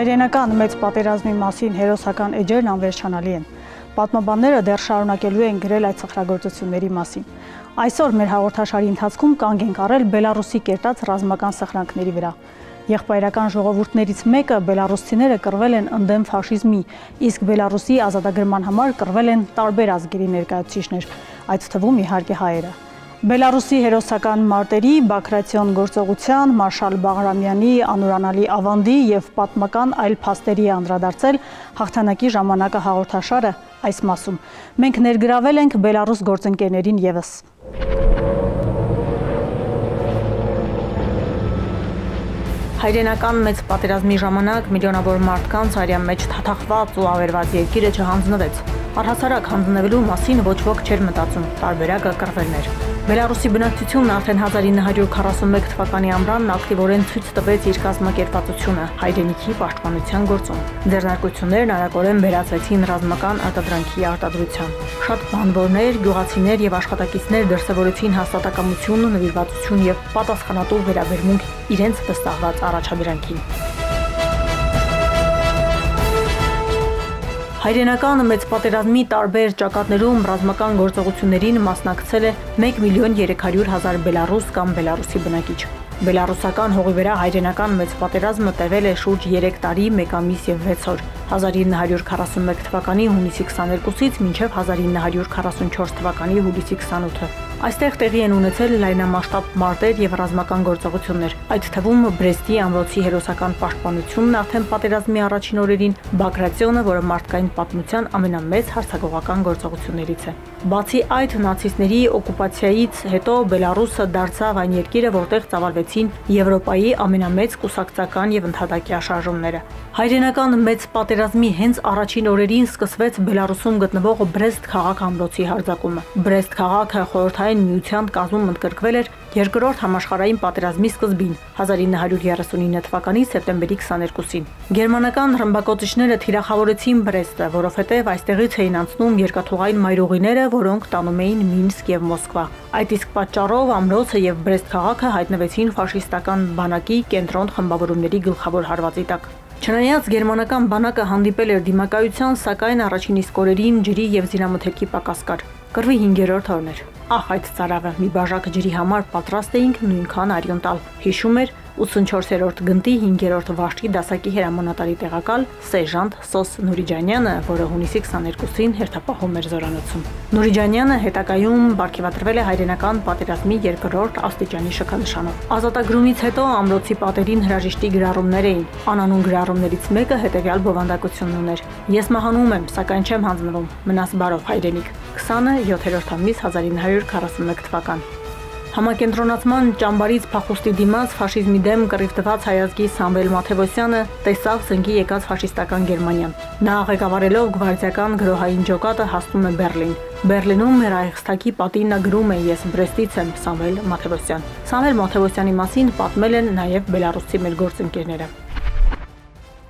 Հայրենական մեծ պատերազմի մասին հերոսական էջերն անվերջանալի են։ Պատմաբանները դեռ շարունակելու են գրել այդ սխրագործությունների մասին։ Այսօր մեր հաղորդաշարի ընթացքում կանգ ենք առել Բելարուսի կերտած ռազմական սխրանքների վրա։ Եղբայրական ժողովուրդներից մեկը բելարուսցիները կռվել են ընդդեմ ֆաշիզմի, իսկ Բելարուսի ազատագրման համար կռվել են տարբեր ազգերի ներկայացուցիչներ, այդ թվում իհարկե հայերը։ Բելարուսի հերոսական մարտերի, Բագրատիոն գործողության, Մարշալ Բաղրամյանի անուրանալի ավանդի և պատմական այլ փաստերի անդրադարձել հաղթանակի ժամանակը հաղորդաշարը այս մասում։ Մենք ներգրավել ենք Բելարուս գործընկերներին ևս։ Հայրենական մեծ պատերազմի ժամանակ միլիոնավոր մարդկանց արյան մեջ թաթախված ու ավերված երկիրը չհանձնվեց։ Առհասարակ հանձնվելու մասին ոչ ոք չէր մտածում, տարբերակը կռվելներ։ Բելարուսի բնակչությունն արդեն 1941 թվականի ամռանն ակտիվորեն ցույց տվեց իր կազմակերպվածությունը հայրենիքի պաշտպանության գործում։ Ձեռնարկություններն արագորեն վերածվեցին ռազմական արտադրանքի արտադրության։ Շատ բանվորներ, գյուղացիներ և աշխատակիցներ դրսևորեցին հաստատակամություն, նվիրվածություն և պատասխանատու վերաբերմունք իրենց վստահված առաջադրանքին։ Հայրենական մեծ պատերազմի տարբեր ճակատներում ռազմական գործողություններին մասնակցել է 1.300.000 բելարուս կամ բելարուսի բնակիչ։ Բելարուսական հողի վրա հայրենական մեծ պատերազմը տևել է շուրջ 3 տարի, 1 ամիս և 6 օր, 1941 թվականի հունիսի 22-ից մինչև 1944 թվականի հուլիսի 28-ը։ Այստեղ տեղի են ունեցել լայնամասշտաբ մարտեր և ռազմական գործողություններ, այդ թվում Բրեստի ամրոցի հերոսական պաշտպանությունն արդեն պատերազմի առաջին օրերին, Բագրատիոնը, որը մարդկային պատմության ամենամեծ հարձակողական գործողություններից է։ Բացի այդ, նացիստների օկուպացիայից հետո Բելարուսը դարձավ այն երկիրը, որտեղ ծավալվեցին Եվրոպայի ամենամեծ կուսակցական և ընդհատակյա շարժումները։ Հայրենական մեծ պատերազմի հենց առաջին օրերին սկսվեց Բելարուսում գտնվող Բրեստ քաղաք ամրոցի հարձակումը։ Բրեստ քաղաքը Խորհրդային Միության կազմում ընդգրկվել էր Երկրորդ համաշխարհային պատերազմի սկզբին 1939 թվականի սեպտեմբերի 22-ին։ Գերմանական ռմբակոծիչները թիրախավորեցին Բրեստը, որովհետև այստեղից էին անցնում երկաթուղային մայրուղիները, որոնք տանում էին Մինսկ և Մոսկվա։ Այդ իսկ պատճառով ամրոցը և Բրեստ քաղաքը հայտնվեցին ֆաշիստական բանակի կենտրոն խմբավորումների գլխավոր հարվածի տակ։ Չնայած գերմանական բանակը հանդիպել էր դիմակայության, սակայն առաջին իսկ օրերին ջրի և զինամթերքի պակաս կար։ Կռվի 5-րդ օրն էր։ Ահ այդ ծարավը, մի բաժակ ջրի համար պատրաստ էինք նույնքան արյուն տալ, հիշում էր 84-րդ գնդի 5-րդ վարշի դասակի հրամանատարի տեղակալ սերժանտ Սոս Նուրիջանյանը, որը հունիսի 22-ին հերթապահում էր զորանոցում։ Նուրիջանյանը հետագայում բարգեւատրվել է հայրենական պատերազմի 2-րդ աստիճանի շքանշանով։ Ազատագրումից հետո ամրոցի պատերին հրաժեշտի գրառումներ էին։ Անանուն գրառումներից մեկը հետևյալ բովանդակությունն ուներ. Ես մահանում եմ, սակայն չեմ հանձնվում, մնաս բարով հայրենիք։ 20-ը 7-րդ ամիս 1941 թվական։ Համակենտրոնացման ճամբարից փախուստի դիմաց ֆաշիզմի դեմ կռիվ տված հայազգի Սամվել Մաթևոսյանը տեսավ զնգի եկած ֆաշիստական Գերմանիան։ Նա ղեկավարելով գվարդիական գրոհային ջոկատը հասնում է Բեռլին։ Բեռլինում մեր Ռայխստագի պատին նա գրում է. «Ես Բրեստից եմ, Սամվել Մաթևոսյան»։ Սամվել Մաթևոսյանի մասին պատմել են նաև բելարուսի մեր գործընկերները։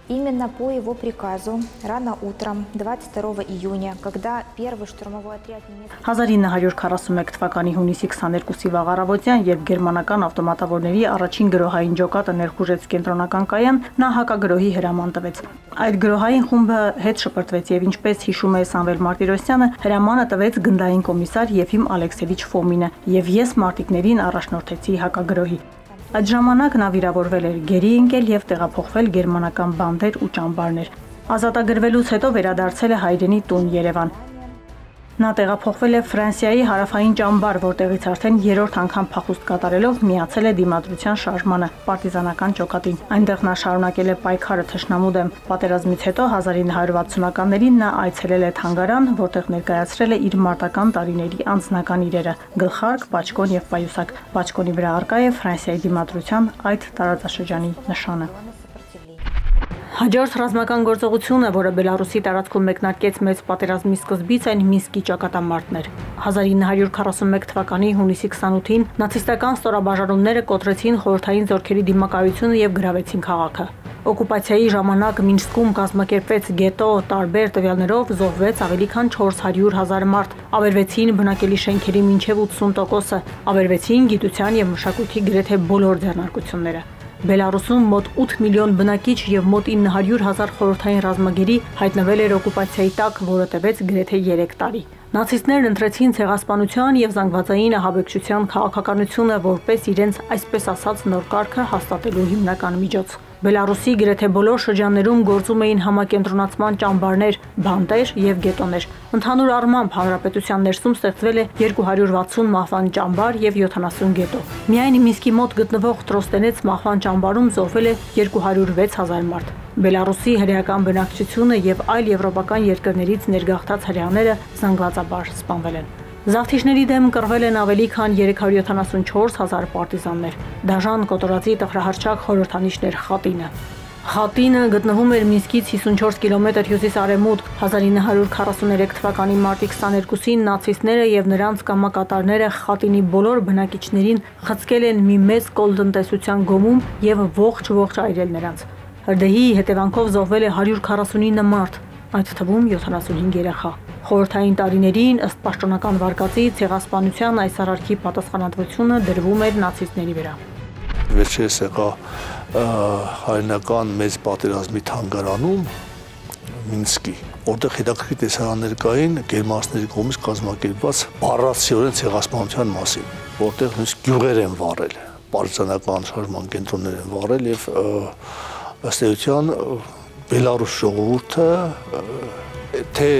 Именно по его приказу рано утром 22 июня, когда первый штурмовой отряд немецких 1941 թվականի հունիսի 22-ի վաղ առավոտյան, երբ գերմանական ավտոմատավորների առաջին գրոհային ջոկատը ներխուժեց կենտրոնական կայան, նա հակագրոհի հրաման տվեց։ Այդ գրոհային խումբը հետ շպրտվեց եւ ինչպես հիշում է Սամվել Մարտիրոսյանը, հրամանը տվեց գնդային կոմիսար Եֆիմ Ալեքսևիչ Ֆոմինը, եւ ես մարտիկներին առաջնորդեցի հակագրոհի։ Այդ ժամանակ նա վիրավորվել էր, գերի ընկել և տեղափոխվել գերմանական բանտեր ու ճամբարներ։ Ազատագրվելուց հետո վերադարձել է հայրենի տուն Երևան։ Նա տեղափոխվել է Ֆրանսիայի հարավային ճամբար, որտեղից արդեն 3-րդ անգամ փախուստ կատարելով միացել է դիմադրության շարժմանը, պարտիզանական ջոկատին։ Այնտեղ նա շարունակել է պայքարը թշնամու դեմ։ Պատերազմից հետո 1960-ականներին նա այցելել է թանգարան, որտեղ ներկայացրել է իր մարտական տարիների անձնական իրերը՝ գլխարկ, պաչկոն և պայուսակ։ Պաչկոնի վրա առկա է Ֆրանսիայի դիմադրության այդ տարածաշրջանի նշանը։ Հաջորդ ռազմական գործողությունը, որը Բելարուսի տարածքում մեկնարկեց մեծ պատերազմի սկզբից, այն Մինսկի ճակատամարտն էր։ 1941 թվականի հունիսի 28-ին նացիստական ստորաբաժանումները կոտրեցին խորհրդային զորքերի դիմակայությունը և գրավեցին քաղաքը։ Օկուպացիայի ժամանակ Մինսկում կազմակերպվեց գետո, տարբեր տվյալներով զոհվեց ավելի քան 400,000 մարդ, ավերվեցին բնակելի շենքերի մինչև 80%-ը, ավերվեցին գիտության և մշակույթի գրեթե բոլոր ձեռնարկությունները։ Բելարուսում մոտ 8 միլիոն բնակիչ եւ մոտ 900,000 խորհրդային ռազմագերի հայտնվել էր օկուպացիայի տակ, որը տևեց գրեթե 3 տարի։ Նացիստներն ընտրեցին ցեղասպանության եւ զանգվածային ահաբեկչության քաղաքականությունը որպես իրենց այսպես ասած նոր կարգը հաստատելու հիմնական միջոց։ Բելարուսի գրեթե բոլոր շրջաններում գործում էին համակենտրոնացման ճամբարներ, բանտեր եւ գետոներ։ Ընդհանուր առմամբ հանրապետության ներսում ստեղծվել է 260 մահվան ճամբար եւ 70 գետո։ Միայն Մինսկի մոտ գտնվող Տրոստենեց մահվան ճամբարում զոհվել է 206,000 մարդ։ Բելարուսի հրեական բնակչությունը եւ այլ եվրոպական երկրներից ներգաղթած հրեաները զանգվածաբար սպանվել են։ Զավթիչների դեմ կռվել են ավելի քան 374,000 պարտիզաններ։ Դաժան կոտորածի տխրահարչակ խորհրդանիշներ Խատինը։ Խատինը գտնվում էր Մինսկից 54 կիլոմետր հյուսիս-արևմուտք։ 1943 թվականի մարտի 22-ին նացիստները եւ նրանց կամակատարները Խատինի բոլոր բնակիչներին խցկել են մի մեծ կոլտնտեսության գոմում եւ ողջ այրել նրանց։ Հրդեհի հետևանքով զոհվել է 149 մարդ, այդ թվում 75 երեխա։ Խորհրդային տարիներին ըստ պաշտոնական վարկածի ցեղասպանության այս արարքի պատասխանատվությունը դրվում էր նացիստների վրա։ Վերջերս եղա հայրենական մեծ պատերազմի թանգարանում Մինսկի, որտեղ հետաքրքիր տեսարաններ կային գերմանացիների կողմից կազմակերպված բառացիորեն ցեղասպանության մասին, որտեղ նույնիսկ գյուղեր են վառել, պարտիզանական շարժման կենտրոններ են վառել եւ ըստ էության Բելարուս ժողովուրդը թե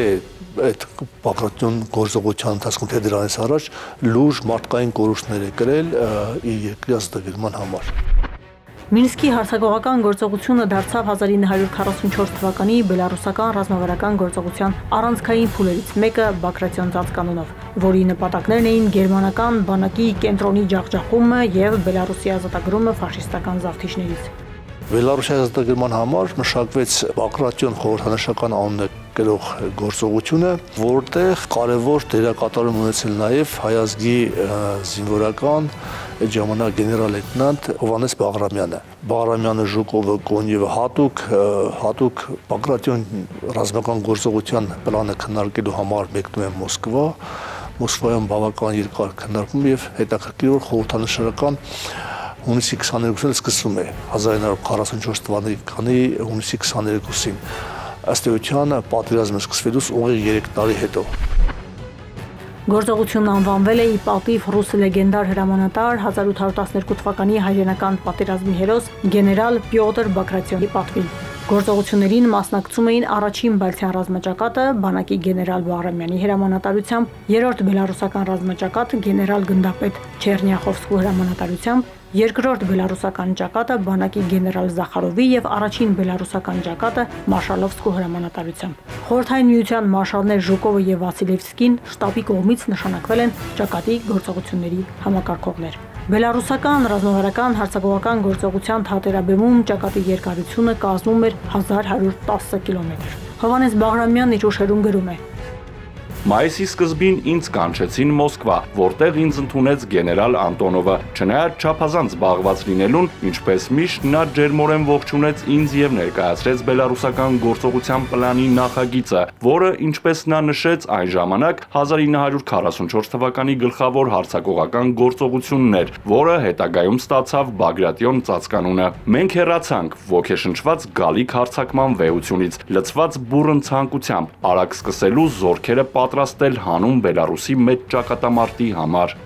այդ Բագրատյան գործողության ընթացքում թե դրանից առաջ լուրջ մարդկային կորուստներ է կրել իր երկրի ազատագրման համար։ Մինսկի հարձակողական գործողությունը դարձավ 1944 թվականի բելարուսական ռազմավարական գործողության առանցքային փուլերից մեկը Բագրատյան ծածկանունով, որի նպատակներն էին գերմանական բանակի կենտրոնի ջախջախումը եւ Բելարուսի ազատագրումը ֆաշիստական զավթիչներից։ Բելարուսի ազատագրման համար մշակվեց Բագրատյան խորհրդանշական անունը կրող գործողությունը, որտեղ կարևոր դերակատարում ունեցել նաև հայ ազգի զինվորական այդ ժամանակ գեներալ-լեյտենանտ Հովհաննես Բաղրամյանը։ Բաղրամյանը, Ժուկովը, Կոնիևը հատուկ Բագրատյան ռազմական գործողության պլանը քննարկելու համար մեկնում են Մոսկվա։ Մոսկվայում բավական երկար քննարկում եւ հետաքրքիր խորհրդանշական հունիսի 22-ին սկսվում է 1944 թվականի հունիսի 22-ին։ Ըստ էության պատերազմը սկսվելուց ուղիղ 3 տարի հետո։ Գործողությունն անվանվել է ի պատիվ ռուս լեգենդար հրամանատար 1812 թվականի հայրենական պատերազմի հերոս գեներալ Պյոտր Բագրատյոնի պատվին։ Գործողություններին մասնակցում էին առաջին Բալթյան ռազմաճակատը բանակի գեներալ Բաղրամյանի հրամանատարությամբ, երրորդ բելարուսական ռազմաճակատը գեներալ գնդապետ Չերնյախովսկու հրամանատարությամբ, երկրորդ բելարուսական ճակատը բանակի գեներալ Զախարովի եւ առաջին բելարուսական ճակատը Մարշալովսկու հրամանատարությամբ։ Խորհրդային միության մարշալներ Ժուկովը եւ Վասիլևսկին շտաբի կողմից նշանակվել են ճակատի գործողությունների համակարգողներ։ Բելարուսական ռազմավարական հարձակողական գործողության թատերաբեմում ճակատի երկարությունը կազմում էր 1110 կիլոմետր։ Հովհաննես Բաղրամյանն իր ուշերում գրում է. Մայիսի սկզբին ինձ կանչեցին Մոսկվա, որտեղ ինձ ընդունեց գեներալ Անտոնովը։ Չնայած չափազանց զբաղված լինելուն, ինչպես միշտ նա ջերմորեն ողջունեց ինձ եւ ներկայացրեց բելարուսական գործողության պլանի նախագիծը, որը, ինչպես նա նշեց այն ժամանակ 1944 թվականի գլխավոր հարձակողական գործողությունն էր, որը հետագայում ստացավ Բագրատյան ծածկանունը։ Մենք հեռացանք ոգեշնչված գալիք հարձակման վեհությունից, լցված բուռն ցանկությամբ, արագ սկսելու զորքերը պատրաստել հանուն Բելարուսի մեծ ճակատամարտի համար։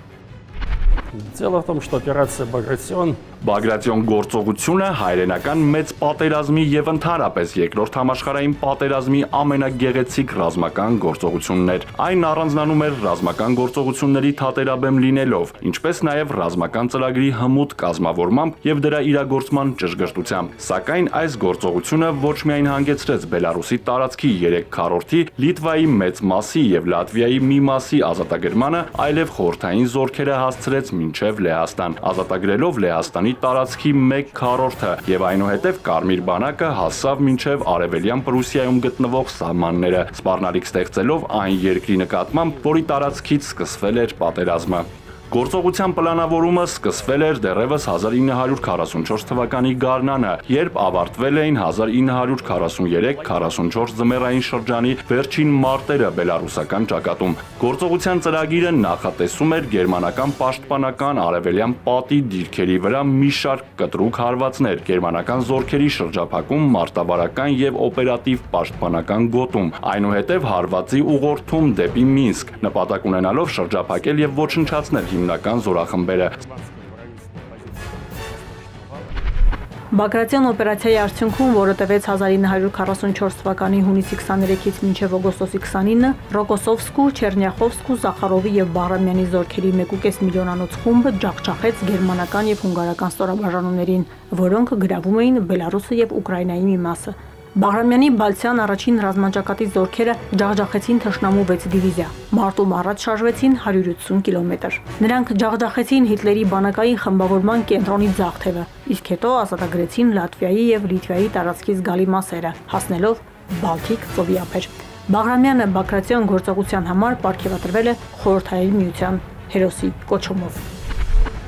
Дело в том, что операция «Багратион» Բագրատյան գործողությունը հայրենական մեծ պատերազմի եւ ընդհանրապես երկրորդ համաշխարհային պատերազմի ամենագեղեցիկ ռազմական գործողությունն էր։ Այն առանձնանում էր ռազմական գործողությունների թատերաբեմ լինելով, ինչպես նաեւ ռազմական ծրագրի հմուտ կազմավորմամբ եւ դրա իրագործման ճշգրտությամբ։ Սակայն այս գործողությունը ոչ միայն հանգեցրեց Բելարուսի տարածքի 3/4-ի, Լիտվայի մեծ մասի եւ Լատվիայի մի մասի ազատագրմանը, այլև խորհրդային զորքերը հասցրեց մինչև Լեհաստան, ազատագրելով Լեհաստանի տարածքի 1/4-ը եւ այնուհետեւ Կարմիր բանակը հասավ մինչեւ արևելյան Պրուսիայում գտնվող սահմանները, սպառնալիք ստեղծելով այն երկրի նկատմամբ, որի տարածքից սկսվել էր պատերազմը։ Գործողության պլանավորումը սկսվել էր դեռևս 1944 թվականի գարնանը, երբ ավարտվել էին 1943-44 ձմեռային շրջանի վերջին մարտերը բելարուսական ճակատում։ Գործողության ծրագիրը նախատեսում էր գերմանական պաշտպանական արևելյան պատի դիրքերի վրա մի շարք կտրուկ հարվածներ, գերմանական զորքերի շրջափակում, մարտավարական եւ օպերատիվ պաշտպանական գոտում, այնուհետև հարվածի ուղղորդում դեպի Մինսկ, նպատակ ունենալով շրջափակել եւ ոչնչացնել հիմնական զորախմբերը։ Բագրատյան օպերացիայի արդյունքում, որը տևեց 1944 թվականի հունիսի 23-ից մինչև օգոստոսի 29, Ռոկոսովսկու, Չերնյախովսկու, Զախարովի եւ Բաղրամյանի զորքերի 1.5 միլիոնանոց խումբը ջախջախեց գերմանական եւ հունգարական ստորաբաժանումներին, որոնք գրավում էին Բելարուսը եւ Ուկրաինայի մի մասը։ Բաղրամյանի Բալցյան առաջին ռազմաճակատի զորքերը ջախջախեցին թշնամու 6 դիվիզիա։ Մարտում առաջ շարժվեցին 180 կիլոմետր։ Նրանք ջախջախեցին Հիտլերի բանակային խմբավորման կենտրոնի ձախ թևը, իսկ հետո ազատագրեցին Լատվիայի եւ Լիտվայի տարածքի զգալի մասերը, հասնելով Բալթիկ ծովի ափեր։ Բաղրամյանը Բագրատյան գործողության համար պարգևատրվել է Խորհրդային Միության հերոսի կոչումով։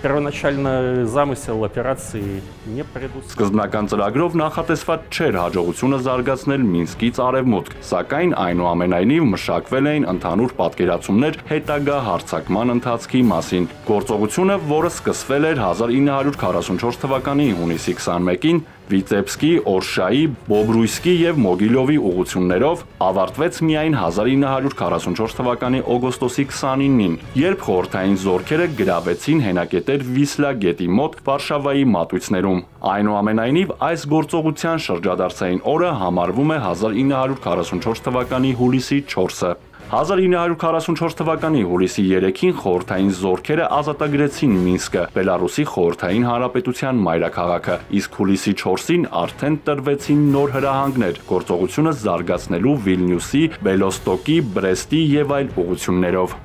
Первоначально замысел операции не предусмотрел. Սկզբնական ծրագրով նախատեսված չէր հաջողությունը զարգացնել Մինսկից արևմուտք, սակայն այնուամենայնիվ մշակվել էին ընդհանուր պատկերացումներ հետագա հարձակման ընթացքի մասին։ Գործողությունը, որը սկսվել էր 1944 թվականի հունիսի 21-ին, Վիծեբսկի, Օրշայի, Բոբրույսկի եւ Մոգիլովի ուղղություններով ավարտվեց միայն 1944 թվականի օգոստոսի 29-ին, երբ խորհրդային զորքերը գրավեցին հենակետեր Վիսլա գետի մոտ Վարշավայի մատույցներում։ Այնուամենայնիվ այս գործողության շրջադարձային օրը համարվում է 1944 թվականի հուլիսի 4-ը։ 1944 թվականի հուլիսի 3-ին խորհրդային զորքերը ազատագրեցին Մինսկը, Բելարուսի խորհրդային հանրապետության մայրաքաղաքը, իսկ հուլիսի 4-ին արդեն տրվեցին նոր հրահանգներ գործողությունը զարգացնելու Վիլնյուսի, Բելոստոկի, Բրեստի եւ այլ ուղղություններով։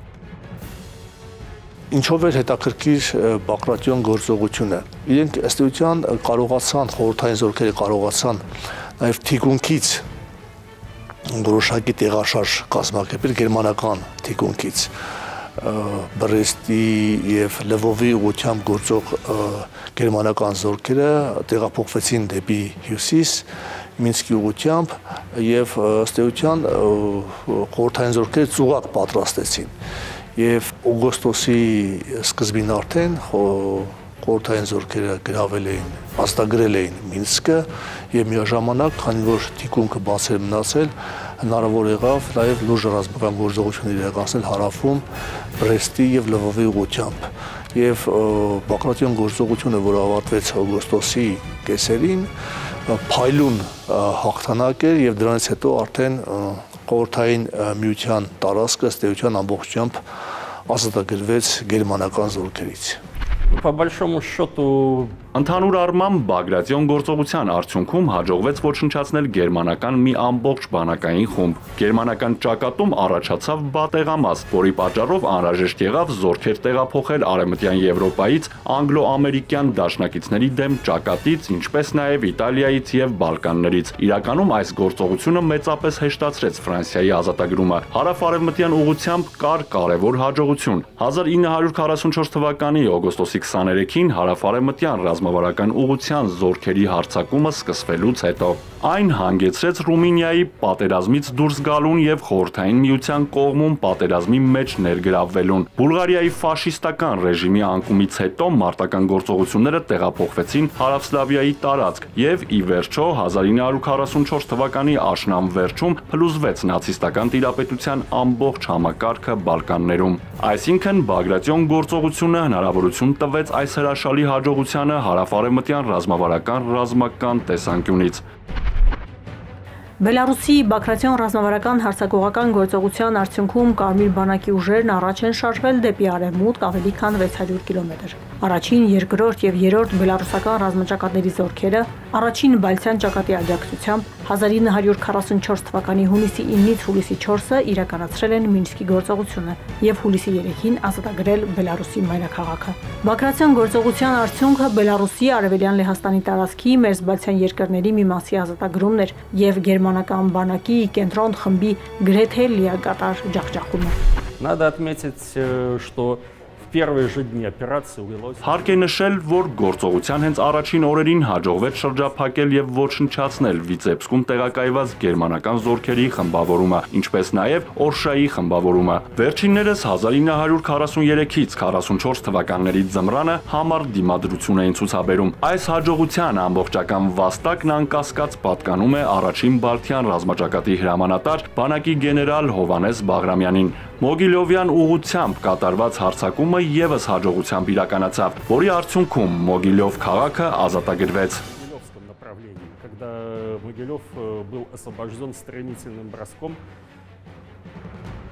Ինչով էր հետաքրքիր Բագրատյան գործողությունը։ Իրենք ըստ էության կարողացան, խորհրդային զորքերը կարողացան նաեւ թիկունքից որոշակի տեղաշարժ կազմակերպել գերմանական թիկունքից Բրեստի եւ Լվովի ուղղությամբ գործող գերմանական զորքերը տեղափոխվեցին դեպի հյուսիս Մինսկի ուղղությամբ եւ ըստ էության խորհրդային զորքերը ծուղակ պատրաստեցին եւ օգոստոսի սկզբին արդեն խորհրդային զորքերը գրավել էին, ազատագրել էին Մինսկը եւ միաժամանակ, քանի որ թիկունքը բաց էր մնացել, հնարավոր եղավ նաեւ լուրջ ռազմական գործողություններ իրականացնել հարավում Բրեստի եւ Լվովի ուղղությամբ։ Եվ Բագրատյան գործողությունը, որը ավարտվեց օգոստոսի կեսերին, փայլուն հաղթանակ էր եւ դրանից հետո արդեն խորհրդային միության տարածքը ըստ էության ամբողջությամբ ազատագրվեց գերմանական զորքերից։ По большому счету Ընդհանուր առմամբ Բագրատյան գործողության արդյունքում հաջողվեց ոչնչացնել գերմանական մի ամբողջ բանակային խումբ։ Գերմանական ճակատում առաջացավ բատեղամաս, որի պատճառով անհրաժեշտ եղավ զորքեր տեղափոխել Արևմտյան Եվրոպայից անգլո-ամերիկյան դաշնակիցների դեմ ճակատից, ինչպես նաև Իտալիայից եւ Բալկաններից։ Իրականում այս գործողությունը մեծապես հեշտացրեց Ֆրանսիայի ազատագրումը։ Հարավ-արևմտյան ուղղությամբ կար կարևոր հաջողություն։ 1944 թվականի օգոստոսի 23-ին հարավ-արևմտյան ռազմավարական ուղղության զորքերի հարձակումը սկսվելուց հետո այն հանգեցրեց Ռումինիայի պատերազմից դուրս գալուն եւ խորհրդային միության կողմում պատերազմի մեջ ներգրավվելուն։ Բուլղարիայի ֆաշիստական ռեժիմի անկումից հետո մարտական գործողությունները տեղափոխվեցին Հարավսլավիայի տարածք եւ ի վերջո 1944 թվականի աշնան վերջում փլուզվեց նացիստական տիրապետության ամբողջ համակարգը Բալկաններում։ Այսինքն Բագրատյան գործողությունը հնարավորություն տվեց այս հրաշալի հաջողությանը հարավ-արևմտյան ռազմական տեսանկյունից։ Բելարուսի Բագրատյան ռազմավարական հարձակողական գործողության արդյունքում Կարմիր բանակի ուժերն առաջ են շարժվել դեպի արևմուտք ավելի քան 600 կիլոմետր։ Առաջին, երկրորդ եւ երրորդ բելարուսական ռազմաճակատների զորքերը առաջին Բալցյան ճակատի աջակցությամբ 1944 թվականի հունիսի 9-ից հուլիսի 4-ը իրականացրել են Մինսկի գործողությունը եւ հուլիսի 3-ին ազատագրել Բելարուսի մայրաքաղաքը։ Բագրատյան գործողության արդյունքը Բելարուսի արևելյան Լեհաստանի տարածքի մերձբալթյան երկրների մի մասի ազատագրումն էր եւ գերմանական բանակի կենտրոն խմբի գրեթե լիակատար ջախջախումը։ Надо отметить, что в первые же дни операции удалось. Հարկ է նշել, որ գործողության հենց առաջին օրերին հաջողվեց շրջափակել եւ ոչնչացնել Վիցեբսկում տեղակայված գերմանական զորքերի խմբավորումը, ինչպես նաեւ Օրշայի խմբավորումը։ Վերջիններս 1943-ից 44 թվականների ձմռանը համառ դիմադրություն էին ցուցաբերում։ Այս հաջողության ամբողջական վաստակն անկասկած պատկանում է առաջին Բալթյան ռազմաճակատի հրամանատար բանակի գեներալ Հովհաննես Բաղրամյանին։ Մոգիլովյան ուղությամբ կատարված հարձակումը եւս հաջողությամբ իրականացավ, որի արդյունքում Մոգիլով քաղաքը ազատագրվեց։ Когда Могилев был освобожден стремительным броском,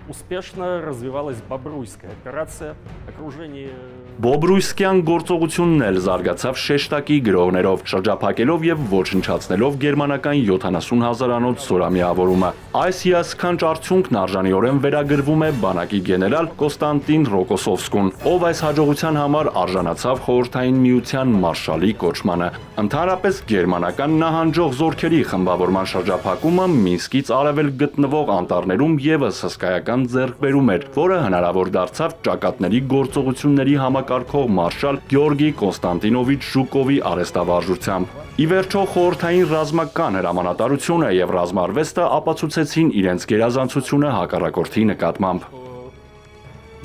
успешно развивалась Бобруйская операция, окружение... Բոբրույսկյան գործողությունն էլ զարգացավ շեշտակի գրողներով, շրջափակելով եւ ոչնչացնելով գերմանական 70,000-անոց զորամիավորումը։ Այս հիասքանչ արդյունքն արժանիորեն վերագրվում է բանակի գեներալ Կոստանտին Ռոկոսովսկուն, ով այս հաջողության համար արժանացավ Խորհրդային Միության մարշալի կոչմանը։ Ընդհանրապես գերմանական նահանջող զորքերի խմբավորման շրջափակումը Մինսկից արևել գտնվող անտառներում եւս հսկայական ձեռքբերում էր, որը հնարավոր դարձավ ճակատների գործողությունների համակարգող մարշալ Գեորգի Կոնստանտինովիչ Ժուկովի արհեստավարժությամբ։ Ի վերջո խորհրդային ռազմական հրամանատարությունը եւ ռազմարվեստը ապացուցեցին իրենց գերազանցությունը հակառակորդի նկատմամբ։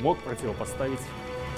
Мог противопоставить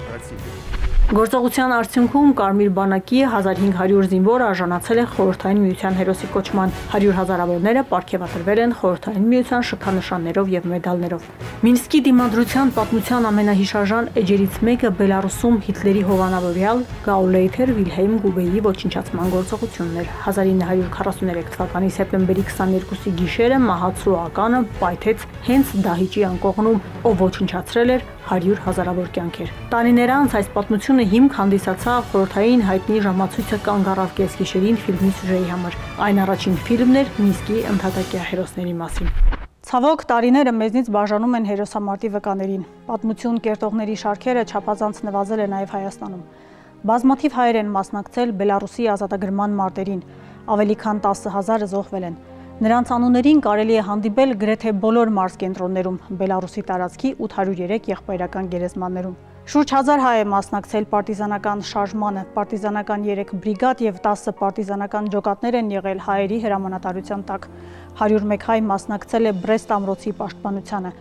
противнику. Գործողության արդյունքում Կարմիր բանակի 1500 զինվոր արժանացել է Խորհրդային Միության հերոսի կոչման, 100 հազարավորները պարգևատրվել են Խորհրդային Միության շքանշաններով եւ մեդալներով։ Մինսկի դիմադրության պատմության ամենահիշարժան էջերից մեկը Բելարուսում Հիտլերի հովանավորյալ Գաուլեյթեր Վիլհելմ Գուբեի ոչնչացման գործողությունն էր։ 1943 թվականի սեպտեմբերի 22-ի գիշերը մահացու ականը պայթեց հենց Դահիճի անկողնում, ով ոչնչացրել էր 100 հազարավոր կյանքեր։ Տարիներ անց այս պատմությունը հիմք հանդիսացավ խորհրդային հայտնի ժամացույցը կանգ առավ կեսգիշերին ֆիլմի սյուժեի համար։ Այն առաջին ֆիլմն էր Մինսկի ընդհատակյա հերոսների մասին։ Ցավոք, տարիները մեզնից բաժանում են հերոսամարտի վկաներին։ Պատմություն կերտողների շարքերը չափազանց նվազել է նաև Հայաստանում։ Բազմաթիվ հայեր են մասնակցել Բելարուսի ազատագրման մարտերին, ավելի քան 10,000-ը զոհվել են։ Նրանց անուններին կարելի է հանդիպել գրեթե բոլոր մարզկենտրոններում, Բելարուսի տարածքի 803 եղբայրական գերեզմաններում։ Շուրջ 1000 հայ է մասնակցել պարտիզանական շարժմանը, պարտիզանական 3 բրիգադ եւ 10 պարտիզանական ջոկատներ են եղել հայերի հրամանատարության տակ։ 101 հայ մասնակցել է Բրեստ ամրոցի պաշտպանությանը։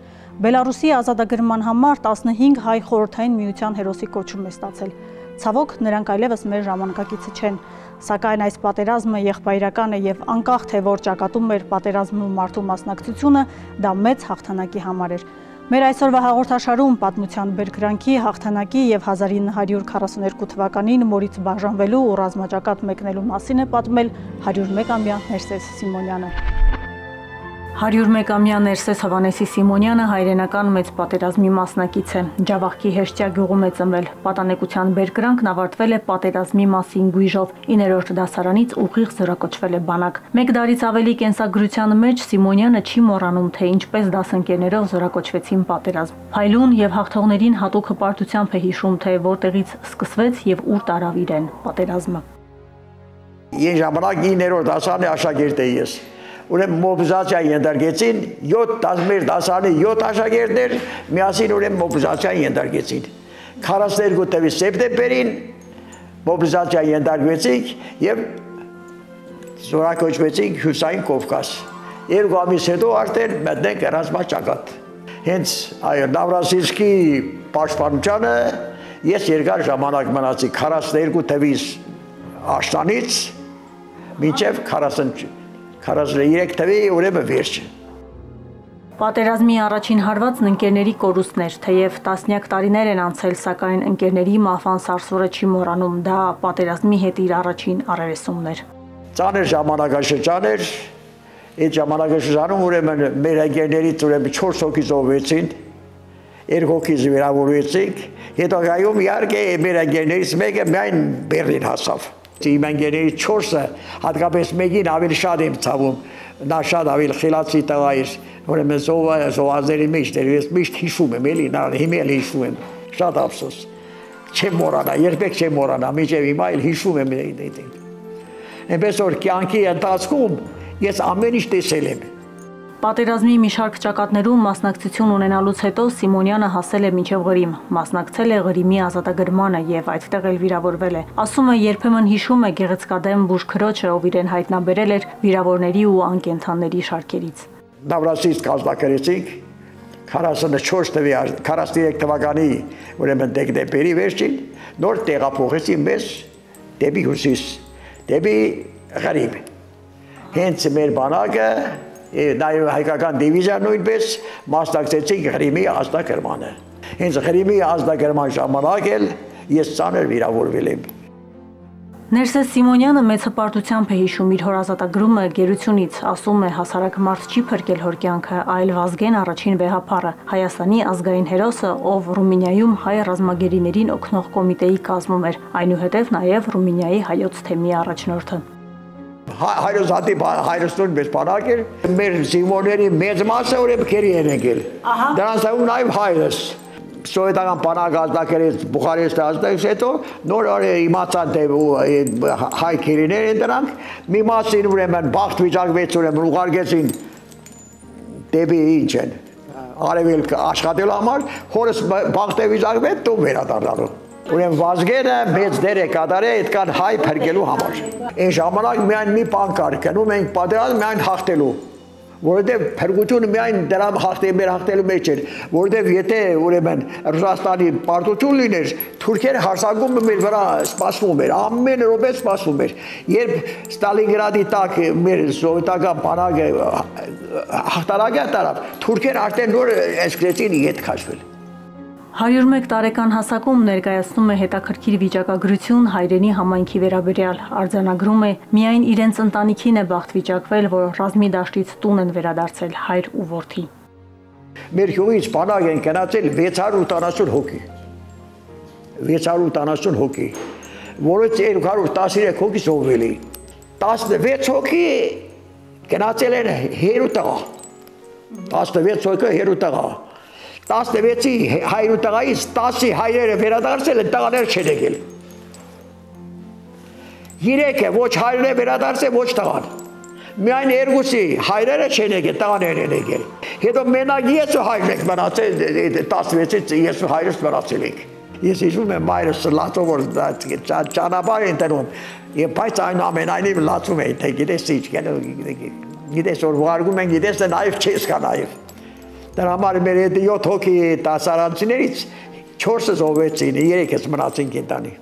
Բելարուսի ազատագրման համար 15 հայ խորհրդային միության հերոսի կոչում է ստացել։ Ցավոք, նրանք այլևս մեր ժամանակակիցը չեն, սակայն այս պատերազմը եղբայրական է եւ անկախ թե որ ճակատում էր պատերազմն ու մարդու մասնակցությունը, դա մեծ հաղթանակի համար էր։ Մեր այսօրվա հաղորդաշարում պատմության բերկրանքի, հաղթանակի եւ 1942 թվականին մորից բաժանվելու ու ռազմաճակատ մեկնելու մասին է պատմել 101-ամյա Ներսես Սիմոնյանը։ 101-ամյա Ներսես Հովհաննեսի Սիմոնյանը հայրենական մեծ պատերազմի մասնակից է։ Ջավախքի Հեշտյա գյուղում է ծնվել։ Պատանեկության բերկրանքն ավարտվել է պատերազմի մասին գույժով։ 9-րդ դասարանից ուղիղ զորակոչվել է բանակ։ Մեկ դարից ավելի կենսագրության մեջ Սիմոնյանը չի մոռանում, թե ինչպես դասընկերներով զորակոչվեցին պատերազմ։ Փայլուն եւ հաղթողներին հատուկ հպարտությամբ է հիշում, թե որտեղից սկսվեց եւ ուր տարավ իրեն պատերազմը։ Այն ժամանակ 9-րդ դասարանի աշակերտ էի ես։ Ուրեմն մոբիլիզացիայի ենթարկեցին 7 դասարանի 7 աշակերտներ միասին ուրեմն մոբիլիզացիայի ենթարկեցին 42 թվականի սեպտեմբերին մոբիլիզացիայի ենթարկվեցինք եւ զորակոչվեցինք Հյուսային Կովկաս 2 ամիս հետո արդեն մտնենք ռազմաճակատ հենց այո Նավրասիլսկի պաշտպանությանը ես երկար ժամանակ մնացի 42 թվականի աշտանից մինչև 43 թվականի ուրեմն վերջը։ Պատերազմի առաջին հարվածն ընկերների կորուստն էր, թեև տասնյակ տարիներ են անցել, սակայն ընկերների մահվան սարսուռը չի մոռանում, դա պատերազմի հետ իր առաջին առերեսումն էր։ Ծանր ժամանակաշրջան էր, այդ ժամանակաշրջանում ուրեմն մեր ընկերներից ուրեմն 4 հոգի զոհվեցին, 2 հոգի վիրավորվեցին, հետագայում իհարկե մեր ընկերներից մեկը միայն Բեռլին հասավ։ Իմ ընկերներից 4-ը, հատկապես մեկին ավելի շատ եմ ցավում, նա շատ ավելի խելացի տղա էր, ուրեմն զոհվածների մեջ էր, ես միշտ հիշում եմ, էլի, հիմա էլ հիշում եմ, շատ ափսոս։ Չեմ մոռանա, երբեք չեմ մոռանա, մինչև հիմա էլ հիշում եմ այդ։ Այնպես որ կյանքի ընթացքում ես ամեն ինչ տեսել եմ։ Պատերազմի մի շարք ճակատներում մասնակցություն ունենալուց հետո Սիմոնյանը հասել է մինչև Ղրիմ, մասնակցել է Ղրիմի ազատագրմանը եւ այդտեղ էլ վիրավորվել է։ Ասում է, երբեմն հիշում է գեղեցկադեմ բուժքրոջը, ով իրեն հայտնաբերել էր վիրավորների ու անկենթանների շարքերից։ Նավրասից կազմակերպեցինք 43 թվականի ուրեմն դեկտեմբերի վերջին նոր տեղափոխեցի մեզ դեպի հյուսիս, դեպի Ղրիմ։ Հենց մեր բանակը նաև հայկական դիվիզիան նույնպես մասնակցեցին Ղրիմի ազատագրմանը։ Հենց Ղրիմի ազատագրման ժամանակ էլ ես ծանր վիրավորվել եմ։ Ներսես Սիմոնյանը մեծ հպարտությամբ է հիշում իր հոր ազատագրումը գերությունից, ասում է, հասարակ մարդ չի փրկել հոր կյանքը, այլ Վազգեն առաջին վեհափառը, Հայաստանի ազգային հերոսը, ով Ռումինիայում հայ ռազմագերիներին օգնող կոմիտեի կազմում էր, այնուհետև նաև Ռումինիայի հայոց թեմի առաջնորդը։ Հայրս հատի հայրստուն մեզ բանակ էր, մեր զինվորների մեծ մասը ուրեմն քերի են եկել։ Դրանց հետո նաև հայրս սովետական բանակ ազատագրեց Բուխարեստը ազատագրեց հետո նոր իմացան թե հայ քերիներ են դրանք, մի մասին ուրեմն բախտ վիճակվեց ուրեմն ուղարկեցին դեպի ինչ են արևելք աշխատելու համար, հորս բախտ վիճակվեց դու վերադառնալու։ Ուրեմն Վազգենը մեծ դեր է կատարել այդքան հայ փրկելու համար։ Այն ժամանակ միայն մի բան կար, գնում ենք պատերազմ միայն հաղթելու, որովհետև փրկությունը միայն դրա մեր հաղթելու մեջ էր, որովհետև եթե ուրեմն Ռուսաստանի պարտություն լիներ, թուրքերը հարձակում մեր վրա սպասվում էր, ամեն րոպե սպասվում էր։ Երբ Ստալինգրադի տակ մեր սովետական բանակը հաղթանակը տարավ, թուրքերը արդեն նոր սկսեցին ետ քաշվել։ 101 տարեկան հասակում ներկայացնում է հետաքրքիր վիճակագրություն հայրենի համայնքի վերաբերյալ, արձանագրում է միայն իրենց ընտանիքին է բախտ վիճակվել, որ ռազմի դաշտից տուն են վերադարձել հայր ու որդի։ Մեր հյուղից բանակ են գնացել 680 հոգի, 680 հոգի, որից 213 հոգի զոհվել են, 16 հոգի գնացել են հերուտղա, 16 հոգի հերուտղա, 16-ի հայրուտղայից 10-ի հայրերը վերադարձել են, տղաներ չեն եկել։ 3-ը ոչ հայրն է վերադարձել, ոչ տղան։ Միայն 2-ի հայրերը չեն եկել, տղաներ են եկել։ Հետո մենակ ես ու հայրն ենք մնացել, 16-ից ես ու հայրս մնացել ենք։ Ես հիշում եմ մայրս լացով որ ճանապարհ են տնում, բայց այնուամենայնիվ լացում էին, թե գիտես ինչ, գիտես որ ուղարկում են, գիտես նաև չես կա նաև։ Դրա համար մեր 7 հոգի դասարանցիներից 4-ը զոհվեցին, 3-ը մնացին կենտանի։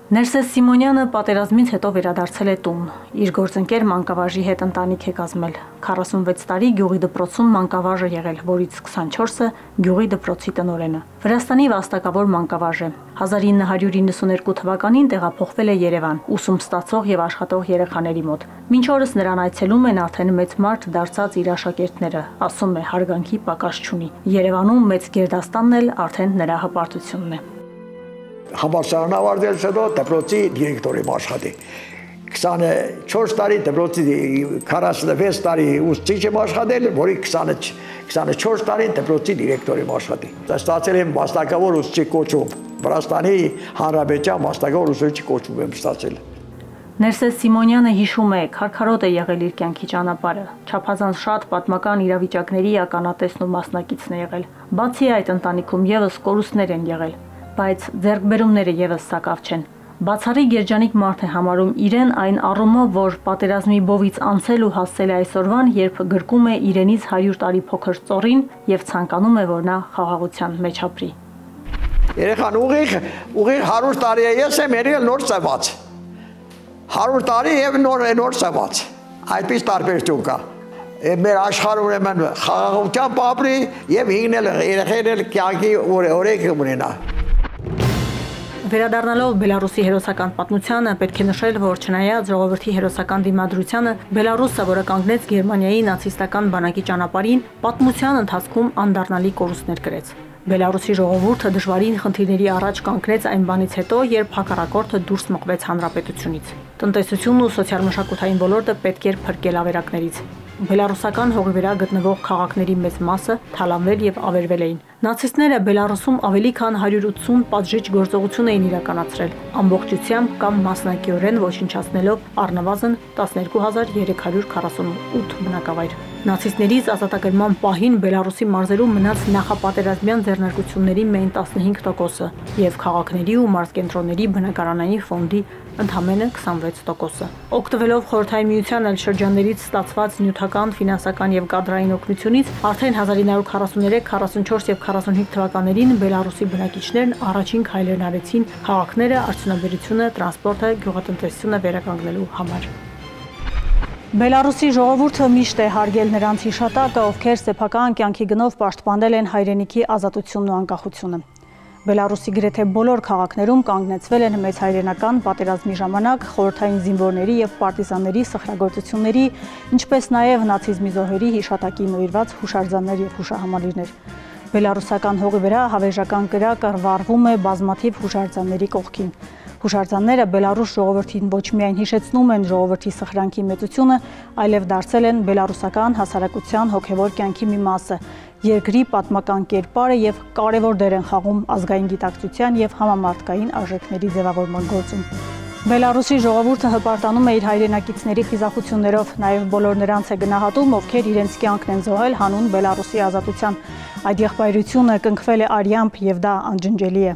Ներսես Սիմոնյանը պատերազմից հետո վերադարձել է տուն։ Իր գործընկեր մանկավարժի հետ ընտանիք է կազմել։ 46 տարի գյուղի դպրոցում մանկավարժ է եղել, որից 24-ը գյուղի դպրոցի տնօրենը։ Վրաստանի վաստակավոր մանկավարժ է։ 1992 թվականին տեղափոխվել է Երևան, ուսում ստացող եւ աշխատող երեխաների մոտ։ Մինչ օրս նրան այցելում են արդեն մեծ մարդ դարձած իր աշակերտները, ասում է հարգանքի պակաս չունի։ Երևանում մեծ գերդաստանն էլ արդեն նրա հպարտությունն է։ Համալսարան ավարտելուց հետո դպրոցի դիրեկտոր եմ աշխատել։ 24 տարի դպրոցի 46 տարի ուսուցիչ եմ աշխատել, որի 24 տարի դպրոցի դիրեկտոր եմ աշխատել։ Ստացել եմ վաստակավոր ուսուցիչ կոչում, Վրաստանի Հանրապետության վաստակավոր ուսուցիչ կոչում եմ ստացել։ Ներսես Սիմոնյանը հիշում է, քարքարոտ է եղել իր կյանքի ճանապարհը, չափազանց շատ պատմական իրավիճակների ականատեսն ու մասնակիցն է եղել։ Բացի այդ, ընտանիքում եւս կորուստներ են եղել, բայց ձեռքբերումները եւս սակավ չեն։ Բացառիկ երջանիկ մարդ է համարում իրեն այն առումով, որ պատերազմի բովից անցել ու հասել է այսօրվան, երբ գրկում է իրենից 100 տարի փոքր ծառին եւ ցանկանում է, որ նա խաղաղության մեջ ապրի։ Երեխան ուղիղ 100 տարի է ես եմ եղել նոր ծնված։ 100 տարի եւ նոր ծնված։ Այդպես տարբերություն կա։ Մեր աշխարհը ուրեմն խաղաղությամբ ապրի եւ ինքն էլ երեխաներ կյանքի օրենք ունենա։ Վերադառնալով Բելարուսի հերոսական պատմությանը, պետք է նշել, որ չնայած ժողովրդի հերոսական դիմադրությանը, Բելարուսը, որը կանգնեց Գերմանիայի նացիստական բանակի ճանապարհին, պատմության ընթացքում անդառնալի կորուստներ կրեց։ Բելարուսի ժողովուրդը դժվարին խնդիրների առաջ կանգնեց այն բանից հետո, երբ հակառակորդը դուրս մղվեց հանրապետությունից։ Տնտեսությունն ու սոցիալ-մշակութային ոլորտը պետք էր փրկել ավերակներից։ Բելարուսական հողի վրա գտնվող քաղաքների մեծ մասը թալանվել եւ ավերվել էին։ Նացիստները Բելարուսում ավելի քան 180 պատժիչ գործողություն էին իրականացրել, ամբողջությամբ կամ մասնակիորեն ոչնչացնելով առնվազն 12348 բնակավայր։ Նացիստներից ազատագրման պահին Բելարուսի մարզերում մնաց նախապատերազմյան ձեռնարկությունների միայն 15%-ը եւ քաղաքների ու մարզկենտրոնների բնակարանային ֆոնդի ընդամենը 26%-ը։ Օգտվելով Խորհրդային Միության այլ շրջաններից ստացված նյութական, ֆինանսական եւ կադրային օգնությունից արդեն 1943, 44 եւ 45 թվականներին Բելարուսի բնակիչներն առաջին քայլերն արեցին քաղաքները, արդյունաբերությունը, տրանսպորտը, գյուղատնտեսությունը վերականգնելու համար։ Բելարուսի ժողովուրդը միշտ է հարգել նրանց հիշատակը, ովքեր սեփական կյանքի գնով պաշտպանել են հայրենիքի ազատությունն ու անկախությունը։ Բելարուսի գրեթե բոլոր քաղաքներում կանգնեցվել են մեծ հայրենական պատերազմի ժամանակ խորհրդային զինվորների եւ պարտիզանների սխրագործությունների, ինչպես նաեւ նացիզմի զոհերի հիշատակի նվիրված հուշարձաններ եւ հուշահամալիրներ։ Բելարուսական հողի վրա հավերժական կրակը վառվում է բազմաթիվ հուշարձանների կողքին։ Հուշարձանները Բելարուս ժողովրդին ոչ միայն հիշեցնում են ժողովրդի սխրանքի մեծությունը, այլև դարձել են բելարուսական հասարակության հոգևոր կյանքի մի մասը, երկրի պատմական կերպարը եւ կարևոր դեր են խաղում ազգային գիտակցության եւ համամարտկային արժեքների ձևավորման գործում։ Բելարուսի ժողովուրդը հպարտանում է իր հայրենակիցների խիզախություններով, նաեւ բոլոր նրանց է գնահատում, ովքեր իրենց կյանքն են զոհել հանուն Բելարուսի ազատության։ Այդ եղբայրությունը կնքվել է արյամբ եւ դա անջնջելի է։